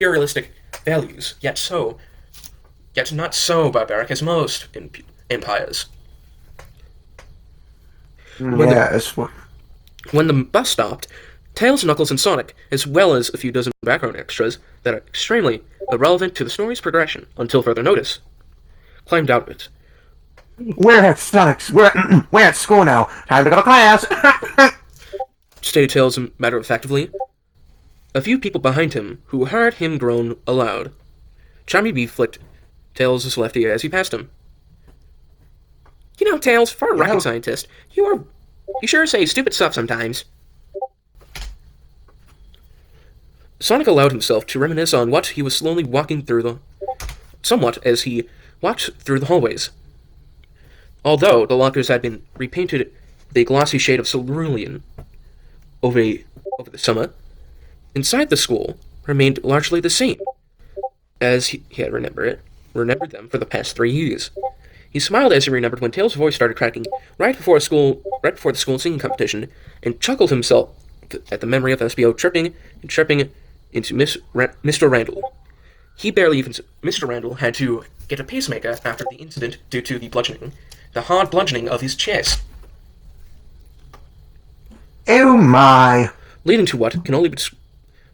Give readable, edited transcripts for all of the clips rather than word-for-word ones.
imperialistic values, yet not so barbaric as most empires. When the, Yes. when the bus stopped, Tails, Knuckles, and Sonic, as well as a few dozen background extras that are extremely irrelevant to the story's progression until further notice, climbed out of it. We're at Sonics. We're at school now. Time to go to class. Stated Tails matter-of-factly. A few people behind him who heard him groan aloud. Charmy Bee flicked Tails' left ear as he passed him. You know, Tails, for a rocket scientist, you sure say stupid stuff sometimes. Sonic allowed himself to reminisce on what he was slowly walking through somewhat as he walked through the hallways. Although the lockers had been repainted the glossy shade of cerulean over the summer, inside the school remained largely the same as he had remembered them for the past 3 years. He smiled as he remembered when Tails' voice started cracking right before the school singing competition, and chuckled himself at the memory of SBO tripping into Mr. Randall. Mr. Randall had to get a pacemaker after the incident due to the hard bludgeoning of his chest. Oh my. Leading to what can only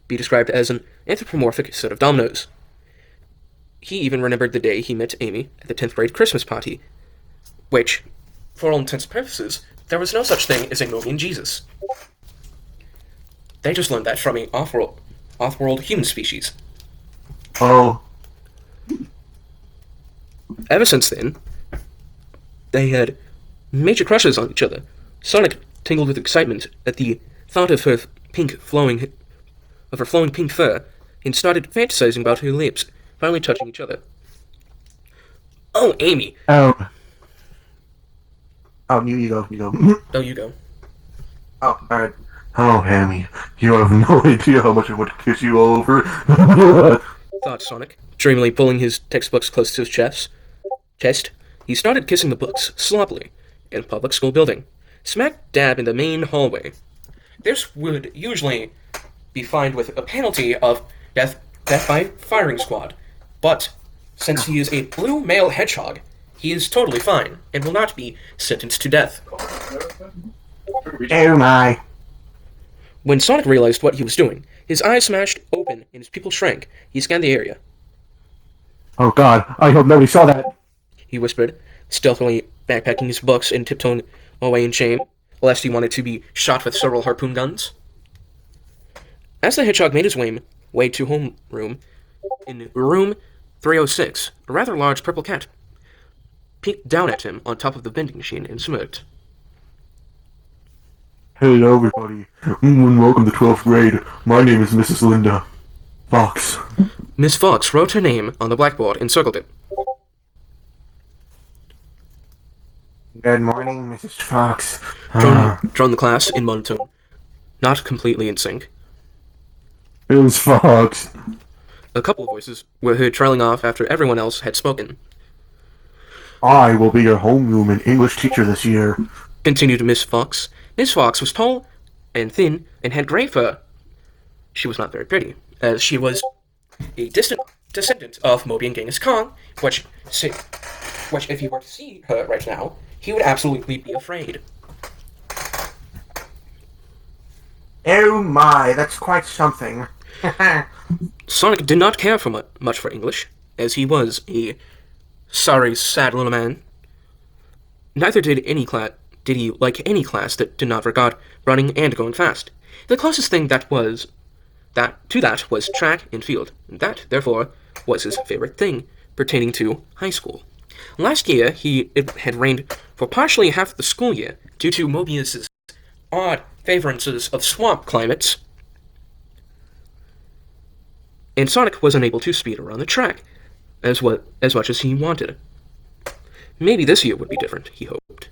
be described as an anthropomorphic set of dominoes. He even remembered the day he met Amy at the 10th grade Christmas party, which, for all intents and purposes, there was no such thing as a Mobian Jesus. They just learned that from an off-world human species. Oh. Ever since then, they had major crushes on each other. Sonic tingled with excitement at the thought of her flowing pink fur, and started fantasizing about her lips finally touching each other. Oh, Amy! Oh. Oh, you go. Oh, you go. Oh, alright. Oh, Amy, you have no idea how much I want to kiss you all over. Thought Sonic, dreamily pulling his textbooks close to his chest. He started kissing the books, sloppily, in a public school building, smack dab in the main hallway. This would usually be fined with a penalty of death by firing squad, but since he is a blue male hedgehog, he is totally fine, and will not be sentenced to death. Oh my. When Sonic realized what he was doing, his eyes smashed open and his pupils shrank. He scanned the area. Oh god, I hope nobody saw that. He whispered, stealthily backpacking his books and tiptoeing away in shame, lest he wanted to be shot with several harpoon guns. As the hedgehog made his way to homeroom, in room 306, a rather large purple cat peeked down at him on top of the vending machine and smirked. Hello everybody, and welcome to 12th grade. My name is Mrs. Linda Fox. Miss Fox wrote her name on the blackboard and circled it. Good morning, Mrs. Fox. Droned the class in monotone, not completely in sync. Miss Fox. A couple of voices were heard trailing off after everyone else had spoken. I will be your homeroom and English teacher this year. Continued Miss Fox. Miss Fox was tall and thin and had gray fur. She was not very pretty, as she was a distant descendant of Moby and Genghis Khan, which if he were to see her right now, he would absolutely be afraid. Oh my, that's quite something. Sonic did not care for much for English, as he was a sorry, sad little man. Neither did he like any class that did not regard running and going fast. The closest thing was track and field, and that, therefore, was his favorite thing pertaining to high school. Last year, it had rained for partially half the school year due to Mobius's odd favorances of swamp climates, and Sonic was unable to speed around the track as much as he wanted. Maybe this year would be different, he hoped.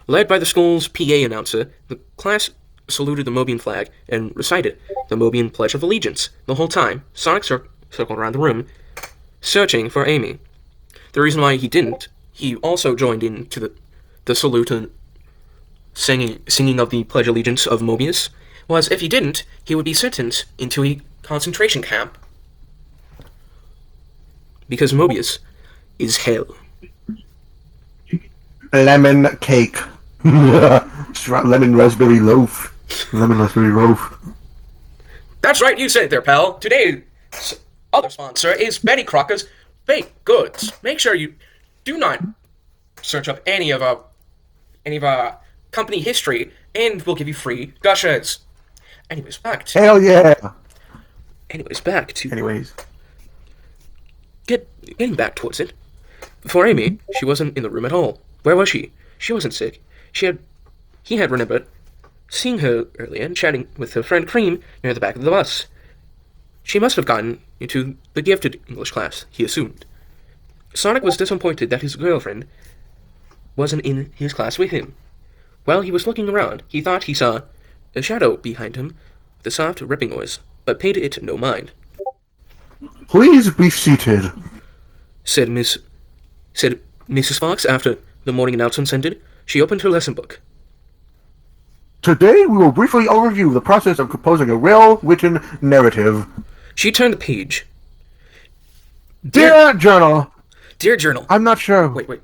Led by the school's PA announcer, the class saluted the Mobian flag and recited the Mobian Pledge of Allegiance. The whole time, Sonic circled around the room, searching for Amy. The reason why he didn't, he also joined in to the salute and singing of the Pledge of Allegiance of Mobius, was if he didn't, he would be sentenced into a concentration camp. because Mobius is hell. Lemon cake. Lemon raspberry loaf. Lemon raspberry loaf. That's right, you said it there, pal. Today's other sponsor is Betty Crocker's Baked Goods. Make sure you do not search up any of our company history, and we'll give you free gushers. Anyways, Hell yeah. Anyways, getting back towards it. For Amy, she wasn't in the room at all. Where was she? She wasn't sick. He had remembered seeing her earlier and chatting with her friend Cream near the back of the bus. She must have gotten into the gifted English class, he assumed. Sonic was disappointed that his girlfriend wasn't in his class with him. While he was looking around, he thought he saw a shadow behind him with a soft ripping noise, but paid it no mind. Please be seated, said Mrs. Fox after the morning announcements ended. She opened her lesson book. Today we will briefly overview the process of composing a well-written narrative. She turned the page. Dear Journal. Dear Journal. I'm not sure. Wait.